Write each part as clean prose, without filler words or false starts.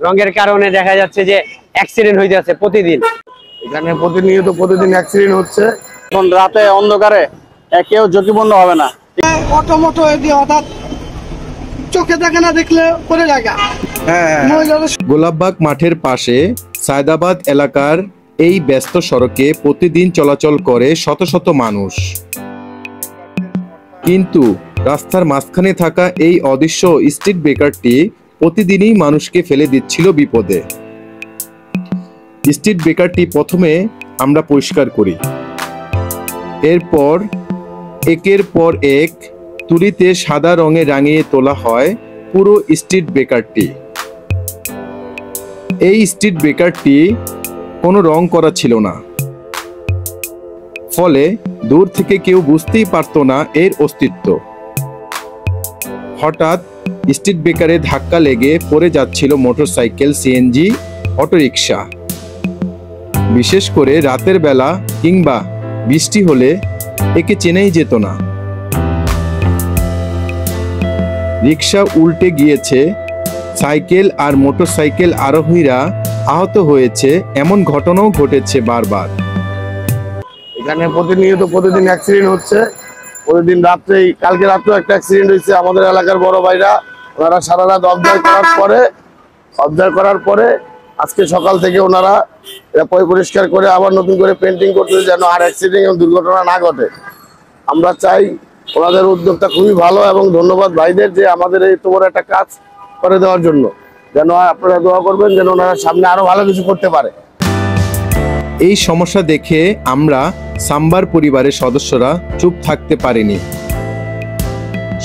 রঙের কারণে দেখা যাচ্ছে যে অ্যাক্সিডেন্ট হয়ে যাচ্ছে প্রতিদিন। এখানে প্রতিদিন অ্যাক্সিডেন্ট হচ্ছে। এখন রাতে অন্ধকারে কেউ ঝুঁকিপূর্ণ হবে না। অটোমোটো হঠাৎ চোখে দেখে না দেখলে পড়ে জায়গা। গোলাপবাগ মাঠের পাশে সায়দাবাদ এলাকার এই ব্যস্ত সড়কে প্রতিদিন চলাচল করে শত শত মানুষ, কিন্তু রাস্তার মাঝখানে থাকা এই অদৃশ্য স্ট্রিট ব্রেকারটি প্রতিদিনই মানুষকে ফেলে দিচ্ছিল বিপদে। স্ট্রিট ব্রেকারটি প্রথমে আমরা পরিষ্কার করি, এরপর একের পর এক তুলিতে সাদা রঙে রাঙিয়ে তোলা হয় পুরো স্ট্রিট ব্রেকারটি। এই স্ট্রিট ব্রেকারটি কোনো রং করা ছিল না, ফলে দূর থেকে কেউ বুঝতেই পারত না এর অস্তিত্ব। হঠাৎ স্ট্রিট ব্রেকারে ধাক্কা লেগে পড়ে যাচ্ছিল মোটরসাইকেল, সিএনজি, অটোরিকশা। বিশেষ করে রাতের বেলা কিংবা বৃষ্টি হলে একে চেনাই যেত না। রিকশা উল্টে গিয়েছে, সাইকেল আর মোটরসাইকেল আরোহীরা আহত হয়েছে, এমন ঘটনাও ঘটেছে বারবার। এখানে প্রতিদিন অ্যাক্সিডেন্ট হচ্ছে। প্রতিদিন রাত্রেই, কালকে রাত্রেও একটা অ্যাক্সিডেন্ট হয়েছে। আমাদের এলাকার বড় ভাইরা ওনারা সারা রাত অবজার্ভ করার পরে আজকে সকাল থেকে ওনারা পরিষ্কার করে আবার নতুন করে পেন্টিং করতে, যেন আর অ্যাক্সিডেন্ট এবং দুর্ঘটনা না ঘটে। আমরা চাই, ওনাদের উদ্যোগটা খুবই ভালো এবং ধন্যবাদ ভাইদের যে আমাদের এই তোমার একটা কাজ করে দেওয়ার জন্য। যেন আপনারা দোয়া করবেন যেন ওনারা সামনে আরো ভালো কিছু করতে পারে। এই সমস্যা দেখে আমরা সাম্বার পরিবারের সদস্যরা চুপ থাকতে পারিনি।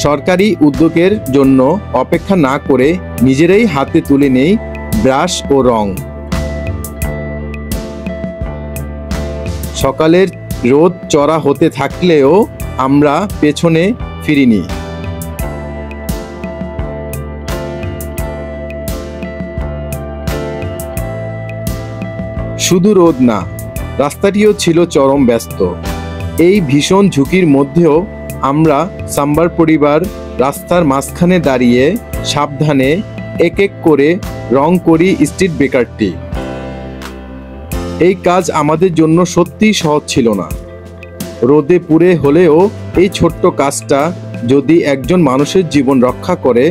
সরকারি উদ্যোগের জন্য অপেক্ষা না করে নিজেরাই হাতে তুলে নেই ব্রাশ ও রং। সকালের রোদ চড়া হতে থাকলেও আমরা পেছনে ফিরিনি। শুধু রোদ না, রাস্তাটিও ছিল চরম ব্যস্ত। এই ভীষণ ঝুঁকির মধ্যেও আমরা সাম্বার পরিবার রাস্তার মাঝখানে দাঁড়িয়ে সাবধানে এক এক করে রং করি স্ট্রিট ব্রেকারটি। এই কাজ আমাদের জন্য সত্যিই সহজ ছিল না। রোদে পুড়ে হলেও এই ছোট্ট কাজটা যদি একজন মানুষের জীবন রক্ষা করে,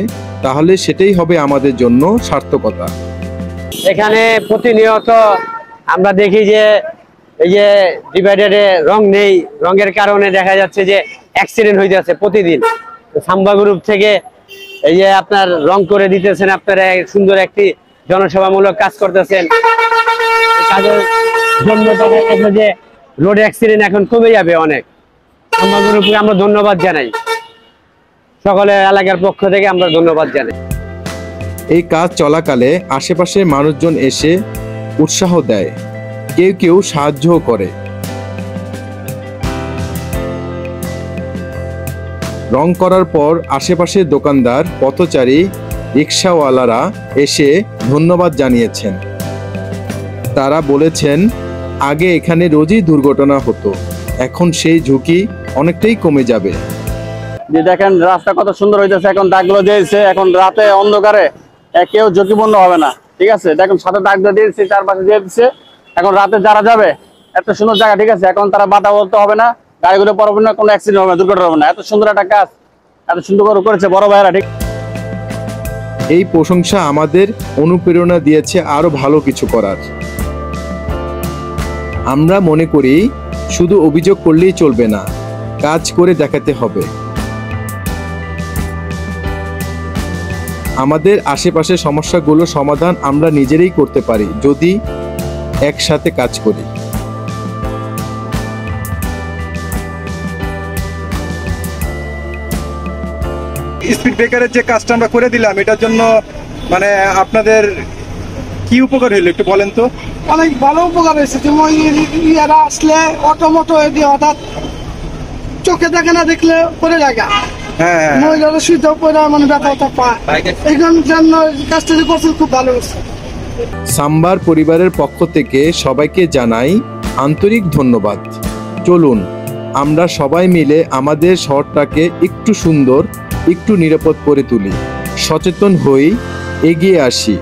তাহলে সেটাই হবে আমাদের জন্য সার্থকতা। এখানে প্রতিনিয়ত আমরা দেখি যে এই যে ডিভাইডারে রং নেই, রঙের কারণে দেখা যাচ্ছে যে অ্যাক্সিডেন্ট হয়ে যাচ্ছে প্রতিদিন। সাম্বা গ্রুপ থেকে এই যে আপনার রং করে দিতেছেন, আপনারা সুন্দর একটি জনসেবামূলক কাজ করতেছেন। কাজের জন্য দেখা যাচ্ছে যে রোড অ্যাক্সিডেন্ট এখন কমে যাবে অনেক। সাম্বা গ্রুপকে আমরা ধন্যবাদ জানাই, সকলের এলাকার পক্ষ থেকে আমরা ধন্যবাদ জানাই। এই কাজ চলাকালে আশেপাশে মানুষজন এসে উৎসাহ দেয়, কেউ কেউ সাহায্যও করে। রং করার পর আশেপাশের দোকানদার, পথচারী, রিক্সাওয়ালারা এসে ধন্যবাদ জানিয়েছেন। তারা বলেছেন, আগে এখানে রোজই দুর্ঘটনা হতো, এখন সেই ঝুঁকি অনেকটাই কমে যাবে। যে দেখেন রাস্তা কত সুন্দর হইতেছে, এখন দাগগুলো দিয়েছে, এখন রাতে অন্ধকারে কেউ ঝুঁকিপূর্ণ হবে না। ঠিক আছে, দেখুন সাথে দাগগুলো দিয়েছে, চারপাশে দিয়ে দিচ্ছে। এখন রাতে যারা যাবে, এত সুন্দর জায়গা, ঠিক আছে, এখন তারা বাধা বলতে হবে না, গাড়িগুলো পড়বে না, কোনো অ্যাক্সিডেন্ট হবে না, দুর্ঘটনা হবে না। এত সুন্দর একটা কাজ এত সুন্দর করে করেছে বড় ভাইরা। ঠিক, এই প্রশংসা আমাদের অনুপ্রেরণা দিয়েছে আরো ভালো কিছু করার। আমরা মনে করি শুধু অভিযোগ করলেই চলবে না, কাজ করে দেখাতে হবে। আমাদের আশেপাশের সমস্যাগুলো সমাধান আমরা নিজেরাই করতে পারি যদি একসাথে কাজ করি। স্পিড ব্রেকারের যে কাজটা আমরা করে দিলাম, এটার জন্য মানে আপনাদের কি উপকার হলো একটু বলেন তো। অনেক ভালো উপকার হয়েছে। যেমন ইয়ারা আসলে অটোমোটো হঠাৎ চোখে দেখে না দেখলে পড়ে জায়গা। মহিলারা সুবিধা পড়ে মানে ব্যথা পায়, এই জন্য কাজটা যে করছেন খুব ভালো হয়েছে। সাম্বার পরিবারের পক্ষ থেকে সবাইকে জানাই আন্তরিক ধন্যবাদ। চলুন আমরা সবাই মিলে আমাদের শহরটাকে একটু সুন্দর, একটু নিরাপদ করে তুলি। সচেতন হই, এগিয়ে আসি।